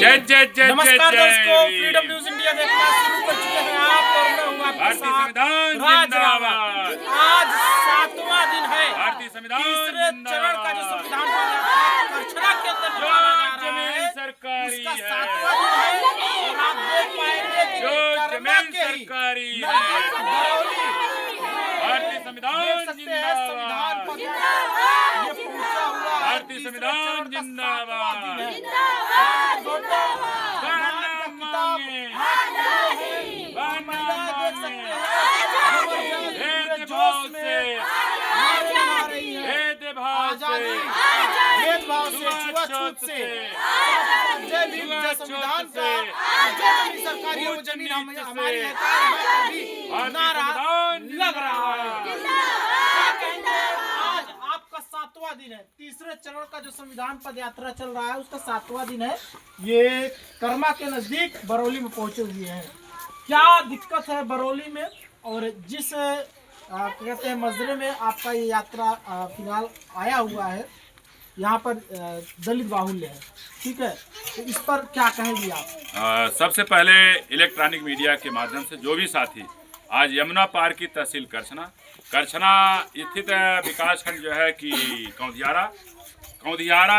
जय जय जय नमस्कार दोस्तों, फ्रीडम न्यूज इंडिया देखना शुरू कर चुके हैं आप और मैं हूं आपके साथ राज रावत। आज 7वां दिन है भारतीय संविधान तीसरे चरण का जो संविधान करछड़ा के अंदर निकाला जा रहा है सरकारी उसका 7वां दिन है और आप देख पाएंगे कि जो जमीन सरकारी है भारतीय संविधान संविधान पर ये पूछा हुआ भारतीय संविधान जिंदाबाद भेदभाव से छुआछूत से जय भीम जय संविधान का सरकारी वो जमीन हमारी है नारा लग रहा है। आज आपका 7वां दिन है, तीसरे चरण का जो संविधान पद यात्रा चल रहा है उसका 7वां दिन है। ये कर्मा के नजदीक बरौली में पहुंचे हुए हैं। क्या दिक्कत है बरौली में और जिस कहते हैं मजरे में आपका ये यात्रा फिलहाल आया हुआ है, यहाँ पर दलित बाहुल्य है, ठीक है, तो इस पर क्या कहेंगे आप? सबसे पहले इलेक्ट्रॉनिक मीडिया के माध्यम से जो भी साथी आज यमुना पार की तहसील करछना स्थित विकासखंड जो है कि कौंधियारा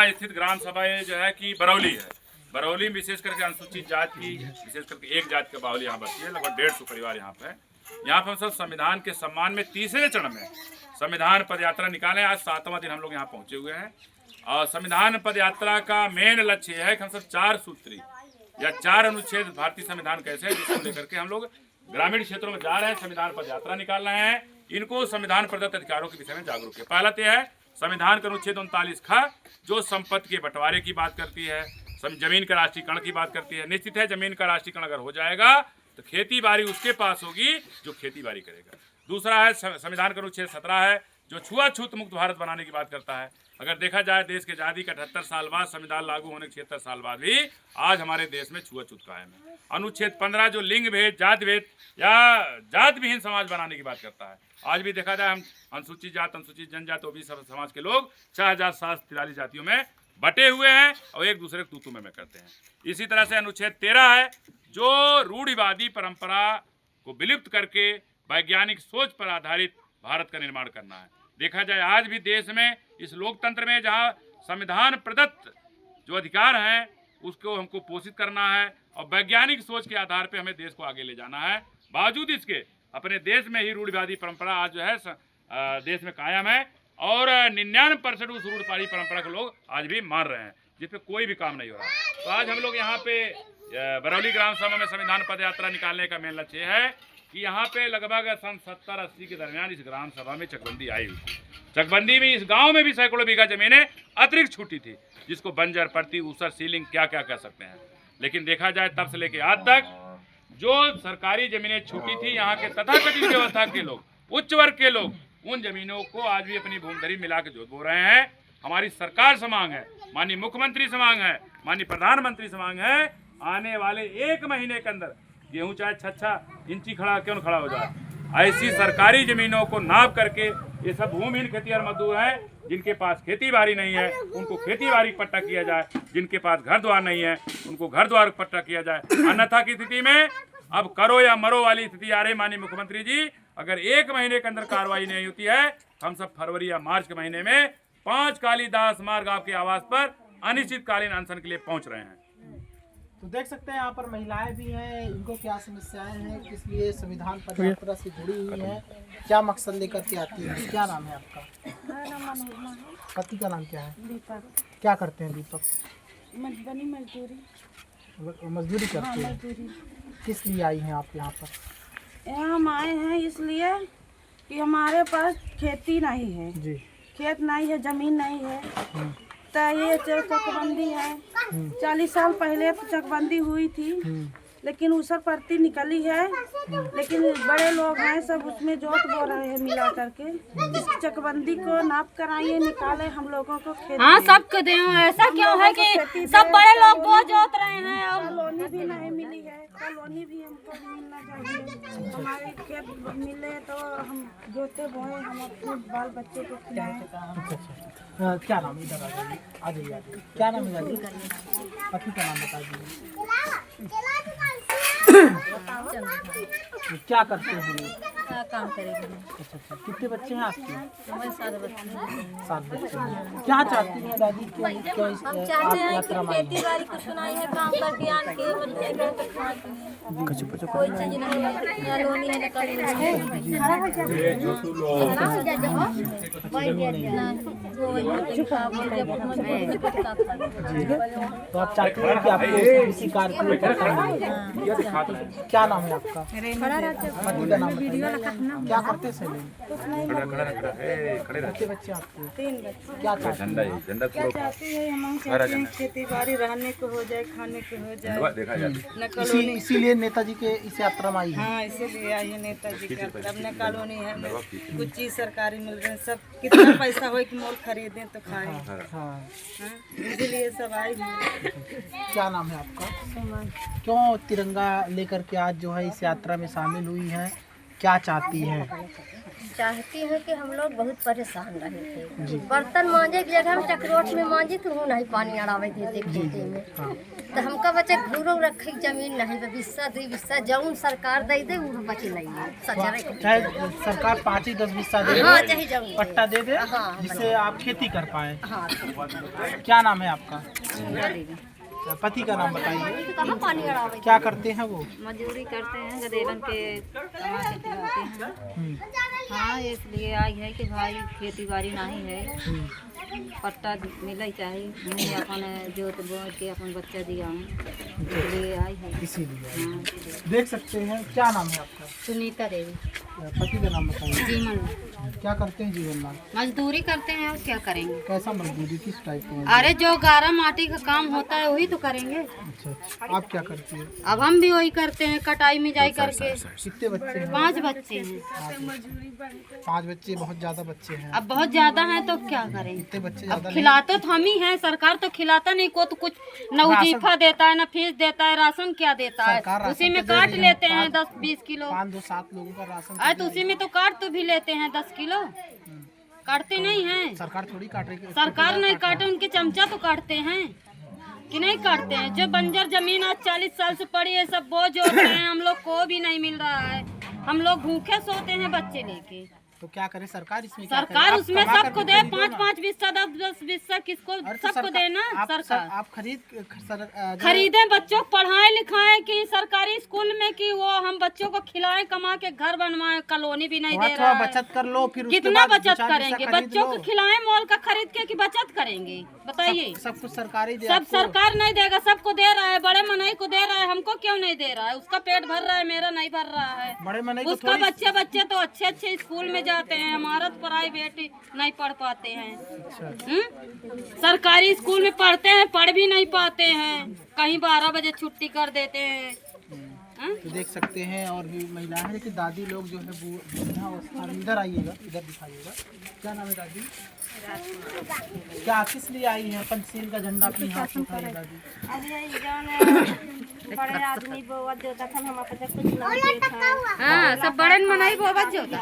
स्थित ग्राम सभा जो है कि बरौली है। बरौली में विशेष करके अनुसूचित जाति की विशेष करके एक जाति का बाहुल्य यहाँ बसती है, लगभग 150 परिवार यहाँ पे है। यहाँ पर हम सब संविधान के सम्मान में तीसरे चरण में संविधान पद यात्रा निकाले। आज 7वां दिन हम लोग यहाँ पहुँचे हुए हैं और संविधान पद यात्रा का मेन लक्ष्य है कि हम सब 4 सूत्री या 4 अनुच्छेद भारतीय संविधान कैसे है जिसको लेकर के हम लोग ग्रामीण क्षेत्रों में जा रहे हैं, संविधान पद यात्रा निकाल रहे हैं। इनको संविधान प्रदत्त अधिकारों के विषय में जागरूक है। पहला तो है संविधान का अनुच्छेद 39 ख जो संपत्ति के बंटवारे की बात करती है, जमीन का राष्ट्रीयकरण की बात करती है। निश्चित है जमीन का राष्ट्रीयकरण अगर हो जाएगा तो खेती बाड़ी उसके पास होगी जो खेती बाड़ी करेगा। दूसरा है संविधान का अनुच्छेद 17 है जो छुआछूत मुक्त भारत बनाने की बात करता है। अगर देखा जाए देश के आज़ादी के 78 साल बाद संविधान लागू होने के 76 साल बाद भी आज हमारे देश में छुआछूत कायम है। अनुच्छेद 15 जो लिंग भेद, जाति भेद या जात विहीन समाज बनाने की बात करता है। आज भी देखा जाए हम अनुसूचित जात, अनुसूचित जनजाति, ओबीसी समाज के लोग 4743 जातियों में बटे हुए हैं और एक दूसरे को तू में करते हैं। इसी तरह से अनुच्छेद 13 है जो रूढ़िवादी परंपरा को विलुप्त करके वैज्ञानिक सोच पर आधारित भारत का निर्माण करना है। देखा जाए आज भी देश में इस लोकतंत्र में जहां संविधान प्रदत्त जो अधिकार हैं उसको हमको पोषित करना है और वैज्ञानिक सोच के आधार पर हमें देश को आगे ले जाना है। बावजूद इसके अपने देश में ही रूढ़िवादी परंपरा आज जो है देश में कायम है और 99% उस रूढ़िवादी परंपरा को लोग आज भी मान रहे हैं जिसपे कोई भी काम नहीं हो रहा। तो आज हम लोग यहाँ पे बरौली ग्राम सभा में संविधान पद यात्रा निकालने का मेन लक्ष्य है कि यहाँ पे लगभग सन 70-80 के दरमियान इस ग्राम सभा में चकबंदी आई हुई थी। चकबंदी में इस गांव में भी सैकड़ों बीघा जमीनें अतिरिक्त छूटी थी जिसको बंजर, परती, ऊसर, सीलिंग क्या क्या कह सकते हैं। लेकिन देखा जाए तब से लेके आज तक जो सरकारी जमीनें छूटी थी यहाँ के तथाकथित व्यवस्था के लोग, उच्च वर्ग के लोग उन जमीनों को आज भी अपनी भूमधरी मिला के जोत बो रहे हैं। हमारी सरकार से मांग है, माननीय मुख्यमंत्री से मांग है, माननीय प्रधानमंत्री से मांग है, आने वाले 1 महीने के अंदर गेहूं चाहे 6 इंची खड़ा क्यों खड़ा हो जाए, ऐसी सरकारी जमीनों को नाप करके ये सब भूमिहीन खेतीहर मजदूर हैं जिनके पास खेती बाड़ी नहीं है उनको खेती बाड़ी पट्टा किया जाए, जिनके पास घर द्वार नहीं है उनको घर द्वार पट्टा किया जाए। अन्यथा की स्थिति में अब करो या मरो वाली स्थिति आ रही। माननीय मुख्यमंत्री जी अगर 1 महीने के अंदर कार्रवाई नहीं होती है हम सब फरवरी या मार्च के महीने में 5 कालीदास मार्ग आपके आवास पर अनिश्चितकालीन अनशन के लिए पहुंच रहे हैं। तो देख सकते हैं यहाँ पर महिलाएं भी हैं, इनको क्या समस्याएं हैं, किस लिए संविधान पद यात्रा से जुड़ी हुई हैं, क्या मकसद लेकर के आती है। क्या नाम है आपका? पति का नाम क्या है? दीपक। क्या करते हैं दीपक? मजदूरी करते हैं। मजदूरी। किस लिए आई हैं आप यहाँ पर? यहाँ हम आए हैं इसलिए कि हमारे पास खेती नहीं है जी, खेत नहीं है, जमीन नहीं है। तो ये चकबंदी है, 40 साल पहले तो चकबंदी हुई थी लेकिन उसर परती निकली है, लेकिन बड़े लोग हैं सब उसमें जोत बो रहे हैं मिला करके। इस चकबंदी को नाप कराइए, निकाले हम लोगों को खेती। हाँ सबको दे। ऐसा क्यों है कि सब बड़े लोग वो जोत रहे हैं और लोनी भी नहीं मिली है। कॉलोनी भी हमको मिलना चाहिए। हमारे खेत मिले तो हम जोते बोए, हम अपने बाल बच्चे को खिलाएं। क्या नाम है? इधर आ जाइए, आ जाइए, आ जाइए। क्या नाम है दादी? पति का नाम बता दीजिए। क्या करते हैं ये? क्या काम करेंगे? अच्छा अच्छा, कितने बच्चे हैं आपके? हमारे 7 बच्चे हैं। 7 बच्चे हैं। क्या चाहती हैं दादी? क्या क्या इस हम चाहते आप हैं कि यात्रा में आई हैं? खेती बाड़ी को सुनाई है, काम करके आन के बच्चे गए तो खाए पिए। कोई चीज नहीं है, यहाँ लोनी है ना कहीं तो आप चाहते हैं कि आपको किसी कार्य के लिए करना। क्या नाम है आपका? पति का नाम बताइए। क्या करते हैं कितने बच्चे आपके? 3 बच्चे। क्या चाहते हैं? क्या चाहते हैं? हम चाहते हैं खेती बाड़ी रहने को हो जाए, खाने को हो जाए। न कॉलोनी, इसीलिए नेताजी के इस यात्रा में आई है। हाँ इसीलिए आई है नेताजी का। अब न कॉलोनी है, कुछ चीज सरकारी मिल रहे हैं, सब कितना पैसा हो कि मोल खरीदें तो खाएं। हाँ। हाँ, इसीलिए सब आई है। क्या नाम है आपका? क्यों तिरंगा लेकर के आज जो है इस यात्रा में शामिल हुई है? क्या चाहती है? चाहती हूँ कि हम लोग बहुत परेशान रहे थे। बर्तन मांजे की जगह हम चक्रोट में मांजे तो वो नहीं पानी अड़ावे देते खेते में। तो हमका बच्चे घूरो रखे जमीन नहीं तो बिस्सा 2 बिस्सा जऊन सरकार दे दे वो बचे नहीं सचरे चाहे सरकार 5 ही 10 बिस्सा दे, हाँ चाहे जऊन पट्टा दे दे, हाँ, जिससे आप खेती कर पाए। हाँ क्या नाम है आपका? पति का नाम बताइए। कहाँ पानी अड़ावे। क्या करते हैं वो? मजदूरी करते हैं, गदेलन के कमा के खिलाते हैं। हाँ, इसलिए आई है कि भाई खेती बाड़ी नहीं है, पट्टा मिले चाहिए, नहीं अपन जोत बोए के अपन बच्चा दिया हूँ, इसलिए आई है। इसीलिए देख सकते हैं। क्या नाम है आपका? सुनीता देवी। पति का नाम बताइए। जीवन क्या करते हैं जीवन में? मजदूरी करते हैं और क्या करेंगे। कैसा मजदूरी, किस टाइप की? अरे जो गारा माटी का काम होता है वही तो करेंगे। अच्छा, आप क्या करती हैं? अब हम भी वही करते हैं, कटाई में जाई करके। कितने बच्चे हैं? 5 बच्चे हैं। 5 बच्चे बहुत ज्यादा बच्चे हैं। अब बहुत ज्यादा है तो क्या करें। इतने बच्चे अब ज्यादा नहीं। खिलाते तो हम ही हैं, सरकार तो खिलाता नहीं, को तो कुछ न वजीफा देता है, न फीस देता है, राशन क्या देता सरकार है, राशन उसी में तो दे काट रही है। लेते हैं 10-20 किलो। 5 2 7 लोगों का राशन अरे तो उसी में तो काट तो भी लेते हैं 10 किलो, काटते नहीं हैं। सरकार थोड़ी काट रही है। सरकार नहीं काटे, उनके चमचा तो काटते हैं कि नहीं काटते हैं। जो बंजर जमीन आज 40 साल से पड़ी है सब बोझ होते हैं, हम लोग को भी नहीं मिल रहा है, हम लोग भूखे सोते हैं बच्चे लेके। तो क्या करे सरकार इसमें? क्या करे? सरकार आप उसमें कमा सबको करके दे, खरीदो ना। 5-5 बिस्सा 10-10 बिस्सा किसको, अरे तो सबको देना सरकार। आप खरीद खरीदे बच्चों को पढ़ाए लिखाए कि सरकारी स्कूल में कि वो हम बच्चों को खिलाएं, कमा के घर बनवाएं, कॉलोनी भी नहीं दे थोड़ा रहा है। बचत कर लो, फिर उसके कितना बाद बचत 2-4 करेंगे? बिस्सा खरीद बच्चों लो। को खिलाएं मोल का खरीद के कि बचत करेंगे? बताइए। सब कुछ सरकारी दे सब आपको। सरकार नहीं देगा, सबको दे रहा है, बड़े मनई को दे रहा है, हमको क्यों नहीं दे रहा है? उसका पेट भर रहा है, मेरा नहीं भर रहा है। बड़े मनई को उसका थोड़ी- बच्चे तो अच्छे स्कूल में जाते हैं, हमारा तो प्राइवेट नहीं पढ़ पाते हैं। सरकारी स्कूल में पढ़ते हैं, पढ़ भी नहीं पाते हैं, कहीं 12 बजे छुट्टी कर देते हैं। तो देख सकते हैं और भी महिलाएं हैं, लेकिन दादी लोग जो है वो और इधर आइएगा, इधर दिखाइएगा। क्या नाम है दादी? क्या किस लिए आई है? पंचशील का झंडा अपनी हाथ में उठाइए दादी। बड़े आदमी बोवत जो तखन हम अपने कुछ नहीं देखा। हाँ, सब बड़े मनाई बोवत जो था।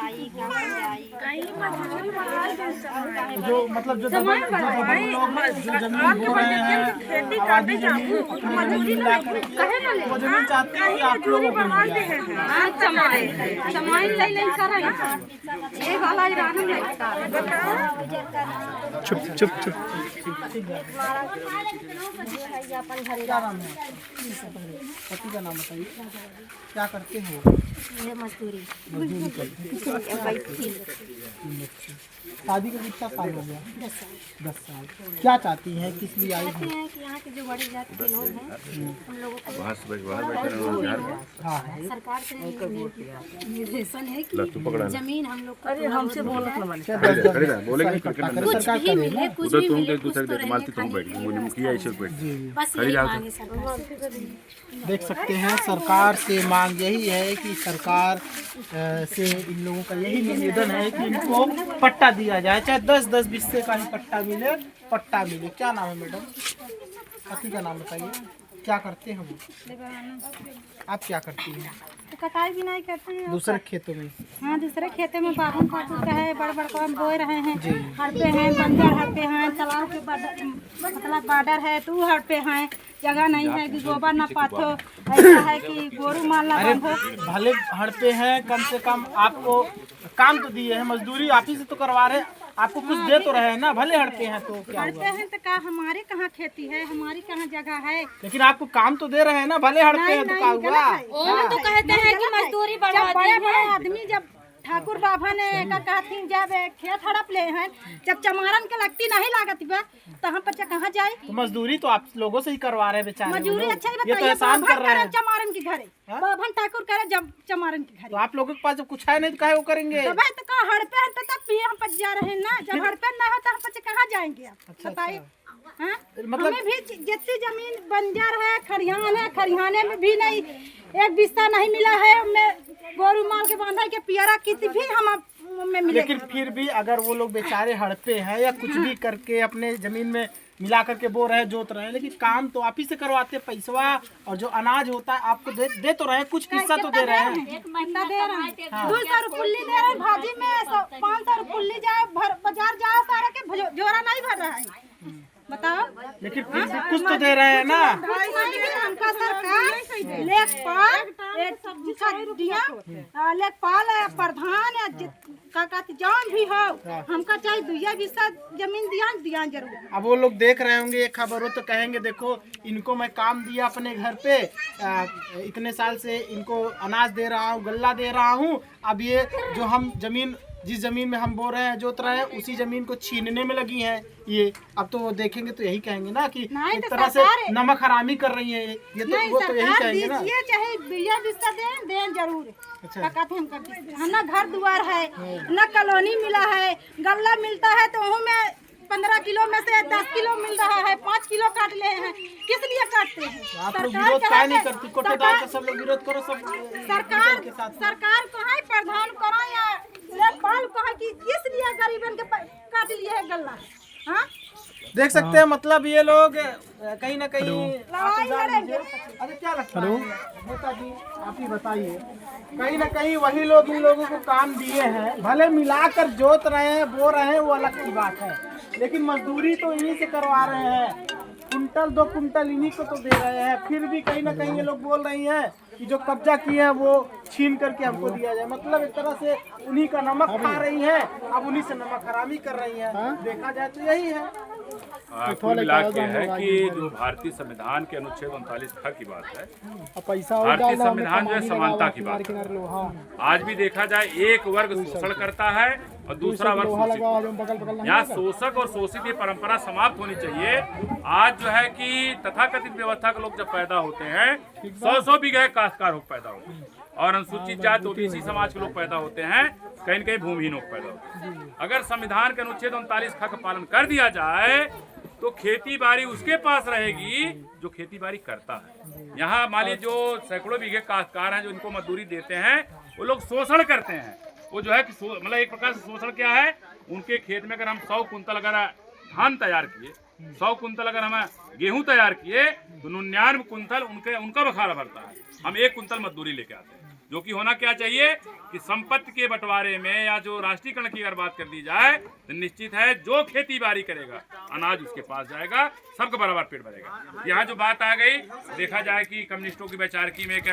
जो मतलब जो दबंग लोग जो जमीन बो रहे हैं, आबादी जमीन अपनी जमीन ला करके वो जमीन चाहते हैं कि आप लोगों को मिल जाए। हाँ, चमाई ले ले करेंगे। ये वाला ईरान में चुप चुप चुप। क्या नाम है? पति का नाम बताइए। क्या करते हो? मजदूरी मजदूरी करते हैं। शादी का कितना साल हो गया? 10 साल। क्या चाहती हैं, किस लिए आई हैं? कि यहाँ के जो बड़ी जाति के लोग हैं हम लोगों को हाँ सरकार से निर्देशन है कि जमीन हम लोग को हमसे सरकार ही मिले, कुछ भी मिले, कुछ तो रहने खाने बस यही मांगे सरकार से। देख सकते हैं सरकार से मांग यही है कि सरकार से इन लोगों का यही निवेदन है कि इनको पट्टा दिया जाए, चाहे 10-10 बिस्से का ही पट्टा मिले, पट्टा मिले। क्या नाम है मैडम? पति का नाम बताइए। क्या करते हैं वो? आप क्या करती हैं? तो कटाई भी नहीं करते हैं। दूसरे खेतों में? हाँ, दूसरे खेतों में बावन फाटू का है, बड़ काम बोए रहे हैं, हड़पे हैं, बंजर हड़पे हैं, तालाब के मतलब बॉर्डर है तो हड़पे हैं, जगह नहीं है कि गोबर न पाथो, ऐसा है कि गोरू माल न बांधो। भले हड़पे हैं, कम से कम आपको काम तो दिए हैं, मजदूरी आप ही से तो करवा रहे हैं, आपको कुछ दे तो रहे हैं ना, भले हड़पे हैं तो क्या हड़पे हुआ? हैं तो का हमारे कहाँ खेती है, हमारी कहाँ जगह है। लेकिन आपको काम तो दे रहे हैं ना, भले हड़पे हैं तो क्या हुआ? तो कहते हैं कि मजदूरी बढ़ा बड़े बड़े आदमी जब ठाकुर बाबा ने कहती जब खेत हड़प ले हैं, जब चमारन के लगती नहीं लागत बा तो हम बच्चा कहाँ जाए? तो मजदूरी तो आप लोगों से ही करवा रहे हैं बेचारे। मजदूरी अच्छा ही ये तो बताइए, एहसान कर रहे हैं। चमारन के घरे बाभन ठाकुर करे जब चमारन के तो घरे, आप लोगों के पास जब कुछ है नहीं तो काहे वो करेंगे? तो भाई तो कहाँ हड़पे हैं तो तब भी हम पच जा रहे हैं ना, जब हड़पे ना हो तो हम बच्चे कहाँ जाएंगे? आप बताइए। हाँ? मतलब- हमें भी जितनी जमीन बंजर है, खरिहान है, खरिहाने में भी नहीं एक बिस्ता नहीं मिला है, हमें गोरू माल के बांधा के पियरा किसी भी हम में मिले। लेकिन फिर भी अगर वो लोग बेचारे हड़पे हैं या कुछ भी करके अपने जमीन में मिला करके बो रहे हैं, जोत रहे हैं, लेकिन काम तो आप ही से करवाते हैं। पैसवा और जो अनाज होता है आपको दे तो रहे हैं, कुछ हिस्सा तो दे रहे हैं। कितना दे रहे हैं? 200 रुपये दे रहे हैं भाजी में, 500 रुपये जाओ बाजार जाओ, सारा के जोरा नहीं भर रहा है, बताओ। लेकिन फिर भी कुछ तो दे रहे हैं ना। हमका सरकार लेखपाल लेखपाल प्रधान या जौन भी हो, हमका चाहे दुइया बिस्सा जमीन दिया जरूर। अब वो लोग देख रहे होंगे ये खबर हो तो कहेंगे देखो इनको मैं काम दिया अपने घर पे, इतने साल से इनको अनाज दे रहा हूँ, गल्ला दे रहा हूँ, अब ये जो हम जमीन जिस जमीन में हम बो रहे हैं, जोत रहे हैं, उसी जमीन को छीनने में लगी हैं ये। अब तो वो देखेंगे तो यही कहेंगे ना कि एक तरह से नमक हरामी कर रही है ये, तो वो तो यही कहेंगे ना। चाहे बिया बिस्सा दें जरूर। अच्छा। कहते हम करते हैं ना, घर दुआर है ना, कॉलोनी मिला है, गल्ला मिलता है तो में 15 किलो में से 10 किलो मिल रहा है, 5 किलो काट ले हैं, किस लिए काटते हैं? आप लोग विरोध काहे नहीं करती? कोटेदार का सब लोग विरोध करो, सब सरकार को है, प्रधान को है या लेखपाल को है कि किस लिए गरीबन के काट लिए है गल्ला? हाँ, देख सकते हैं मतलब ये लोग कहीं ना कहीं लड़ाई लड़ेंगे। अरे क्या लगता है नेता जी, आप ही बताइए, कहीं ना कहीं वही लोग इन लोगों को काम दिए हैं, भले मिलाकर जोत रहे हैं, बो रहे हैं, वो अलग की बात है, लेकिन मजदूरी तो इन्हीं से करवा रहे हैं, कुंटल 2 कुंटल इन्हीं को तो दे रहे हैं। फिर भी कहीं ना कहीं ये लोग बोल रही हैं कि जो कब्जा किए हैं वो छीन करके हमको दिया जाए, मतलब एक तरह से उन्हीं का नमक खा रही है, अब उन्हीं से नमक हरामी कर रही है। देखा जाए तो यही है। कुल मिला के है कि जो भारतीय संविधान के अनुच्छेद 39 ख की बात है, भारतीय संविधान जो है समानता की बात है। आज भी देखा जाए एक वर्ग शोषण करता है और दूसरा वर्ग शोषित। यहाँ शोषक और शोषित ये परंपरा समाप्त होनी चाहिए। आज जो है कि तथाकथित व्यवस्था के लोग जब पैदा होते हैं 100 बीघे काश्तकार होकर पैदा होते हैं, और अनुसूचित जाति ओबीसी समाज के लोग पैदा होते हैं, कहीं न कहीं भूमिहीन होकर पैदा होते हैं। अगर संविधान के अनुच्छेद 39 ख का पालन कर दिया जाए तो खेती बाड़ी उसके पास रहेगी जो खेती बाड़ी करता है। यहाँ मान लीजिए जो सैकड़ों बीघे काश्तकार हैं जो इनको मजदूरी देते हैं, वो लोग शोषण करते हैं। वो जो है कि मतलब एक प्रकार से शोषण क्या है, उनके खेत में अगर हम 100 कुंतल अगर धान तैयार किए, 100 कुंतल अगर हम गेहूं तैयार किए, तो 99 कुंतल उनका बखारा भरता है, हम 1 कुंतल मजदूरी लेके आते हैं। जो कि होना क्या चाहिए कि संपत्ति के बंटवारे में या जो राष्ट्रीयकरण की अगर बात कर दी जाए तो निश्चित है जो खेती बाड़ी करेगा अनाज उसके पास जाएगा, सबका बराबर पेट भरेगा। यहाँ जो बात आ गई, देखा जाए कि कम्युनिस्टों की बेचारकी में एक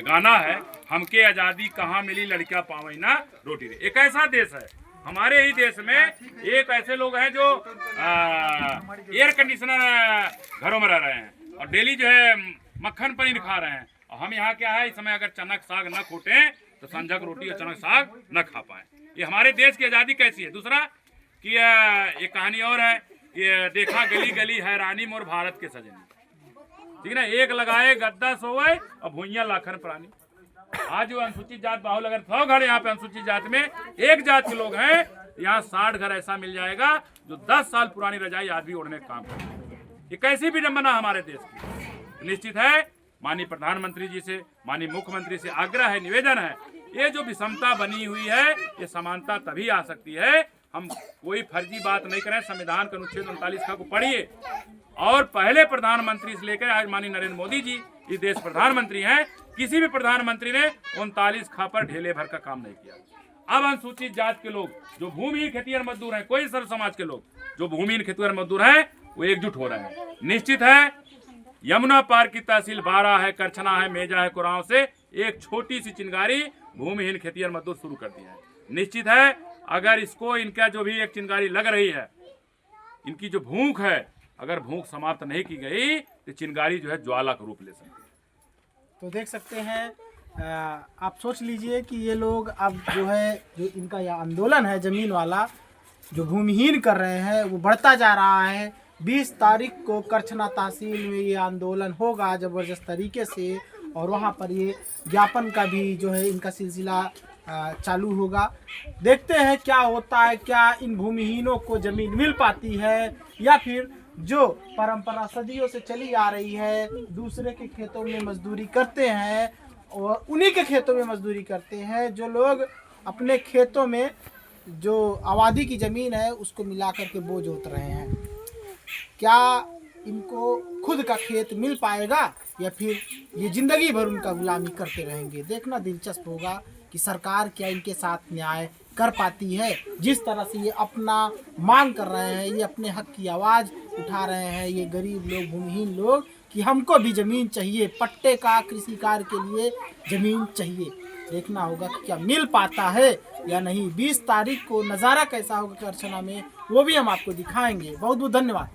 गाना है, हमके आज़ादी कहाँ मिली लड़कियाँ पावई ना रोटी रे। एक ऐसा देश है, हमारे ही देश में एक ऐसे लोग हैं जो एयर कंडीशनर घरों में रह रहे हैं और डेली जो है मक्खन पनीर खा रहे हैं, और हम यहाँ क्या है, इस समय अगर चनक साग न खोटें तो संझक रोटी और चनक साग न खा पाए। ये हमारे देश की आज़ादी कैसी है। दूसरा कि एक कहानी और है कि देखा गली गली हैरानी मोर भारत के सजनी, ठीक है ना, एक लगाए गद्दा सोए और भुइयाँ लाखन प्राणी। आज जो अनुसूचित जात बाहुल अगर 100 घर यहाँ पे अनुसूचित जात में एक जात के लोग हैं, यहाँ 60 घर ऐसा मिल जाएगा जो 10 साल पुरानी रजाई आज भी ओढ़ने का काम करें। ये कैसी विडंबना हमारे देश की। निश्चित है माननीय प्रधानमंत्री जी से, माननीय मुख्यमंत्री से आग्रह है, निवेदन है, ये जो विषमता बनी हुई है ये समानता तभी आ सकती है हम कोई फर्जी बात नहीं करें। संविधान के अनुच्छेद 39 को पढ़िए। और पहले प्रधानमंत्री से लेकर आज माननीय नरेंद्र मोदी जी इस देश प्रधानमंत्री हैं, किसी भी प्रधानमंत्री ने 39 खा पर ढेले भर का काम नहीं किया। अब अनुसूचित जात के लोग जो भूमिहीन खेतिहर मजदूर हैं, कोई सर्व समाज के लोग जो भूमिहीन खेतिहर मजदूर हैं, वो एकजुट हो रहे हैं। निश्चित है यमुना पार की तहसील बारा है, करछना है, मेजा है, कुराव से एक छोटी सी चिंगारी भूमिहीन खेतिहर मजदूर शुरू कर दिया है। निश्चित है अगर इसको इनका जो भी एक चिंगारी लग रही है, इनकी जो भूख है, अगर भूख समाप्त नहीं की गई तो चिंगारी जो है ज्वाला का रूप ले सकती है। तो देख सकते हैं, आप सोच लीजिए कि ये लोग अब जो है, जो इनका यह आंदोलन है ज़मीन वाला, जो भूमिहीन कर रहे हैं, वो बढ़ता जा रहा है। 20 तारीख को करछना तहसील में ये आंदोलन होगा ज़बरदस्त तरीके से, और वहाँ पर ये ज्ञापन का भी जो है इनका सिलसिला चालू होगा। देखते हैं क्या होता है, क्या इन भूमिहीनों को ज़मीन मिल पाती है, या फिर जो परंपरा सदियों से चली आ रही है, दूसरे के खेतों में मजदूरी करते हैं और उन्हीं के खेतों में मजदूरी करते हैं। जो लोग अपने खेतों में जो आबादी की ज़मीन है उसको मिला करके बोझ जोत रहे हैं, क्या इनको खुद का खेत मिल पाएगा या फिर ये ज़िंदगी भर उनका गुलामी करते रहेंगे? देखना दिलचस्प होगा कि सरकार क्या इनके साथ न्याय कर पाती है। जिस तरह से ये अपना मांग कर रहे हैं, ये अपने हक की आवाज़ उठा रहे हैं, ये गरीब लोग, भूमिहीन लोग, कि हमको भी ज़मीन चाहिए, पट्टे का कृषि कार्य के लिए ज़मीन चाहिए। देखना होगा कि क्या मिल पाता है या नहीं। 20 तारीख को नज़ारा कैसा होगा करछना में, वो भी हम आपको दिखाएंगे। बहुत बहुत धन्यवाद।